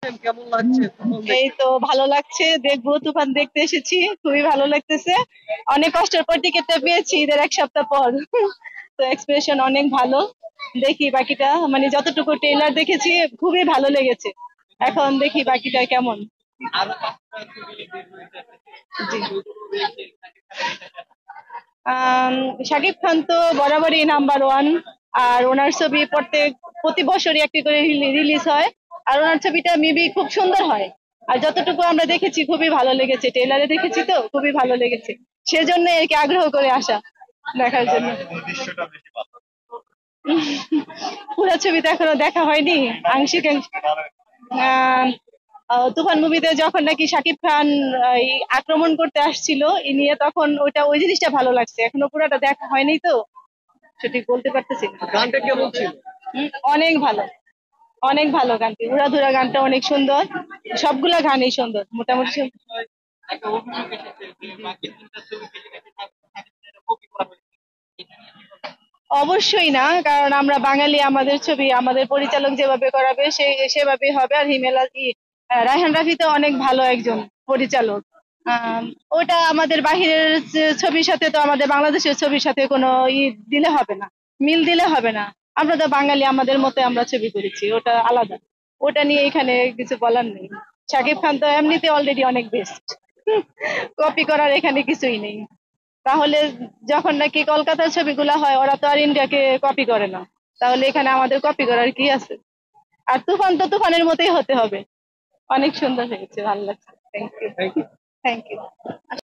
এসেছেন, কেমন লাগছে তুফান এই দেখতে? তো ভালো লাগছে, দেখবো তুফান দেখতে এসেছি, খুবই ভালো লাগতেছে। অনেক কষ্টের পর টিকিটটা পেয়েছি ঈদের এক সপ্তাহ পর। তো এক্সপ্রেশন অনেক ভালো। দেখি বাকিটা, মানে যতটুকু ট্রেলার দেখেছি খুবই ভালো লেগেছে। এখন দেখি বাকিটা কেমন। আরো 5টা ছবি বের হয়েছে, জি। ওইগুলো রয়েছে শাকিব খানের সাথে। আম, শাকিব খান তো বরাবরই নাম্বার ওয়ান। আর ওনার ছবি প্রতি বছরই একটি করে রিলিজ হয়। আর ওনার ছবিটা মেবি খুব সুন্দর হয়। আর যতটুকু আমরা দেখেছি খুবই ভালো লেগেছে, ট্রেলারে দেখেছি তো খুবই ভালো লেগেছে। সেজন্য আর কি আগ্রহ করে আসা দেখার জন্য। পুরো ছবি তো এখনো দেখা হয়নি, আংশিক আহ, তুফান মুভিতে যখন নাকি শাকিব খান এই আক্রমণ করতে আসছিল ই নিয়ে, তখন ওই জিনিসটা ভালো লাগছে। এখনো পুরোটা দেখা হয়নি তো সঠিক বলতে পারতেছি না। গানটা কেমন ছিল? অনেক ভালো, অনেক ভালো গানটি, উড়াধুরা গানটা অনেক সুন্দর। সবগুলা গানই সুন্দর মোটামুটি একটা অভিযোগ এসেছে যে বাকি 3টা ছবি থেকে নাকি শাকিব খানের কপি করা হয়েছে। এটা নিয়ে কি বলবেন? অবশ্যই না, কারণ আমরা বাঙালি, আমাদের ছবি আমাদের পরিচালক যেভাবে করাবে সেভাবেই হবে। আর রায়হান রাফি তো অনেক ভালো একজন পরিচালক। ওটা আমাদের বাহিরের ছবির সাথে তো আমাদের বাংলাদেশের ছবির সাথে কোনো দিলে হবে না, মিল দিলে হবে না। আমরা তো বাঙালি, আমাদের মতে আমরা ছবি করেছি, ওটা আলাদা। ওটা নিয়ে এখানে কিছু বলার নেই। শাকিব খান তো এমনিতে অলরেডি অনেক বেস্ট। কপি করার এখানে কিছুই নেই। তাহলে যখন নাকি কলকাতার ছবিগুলা হয়, ওরা তো আর ইন্ডিয়াকে কপি করে না। তাহলে এখানে আমাদের কপি করার কি আছে? আর তুফান তো তুফানের মতোই হতে হবে। অনেক সুন্দর হয়েছে, ভালো লাগছে। Thank you. Thank you. Thank you.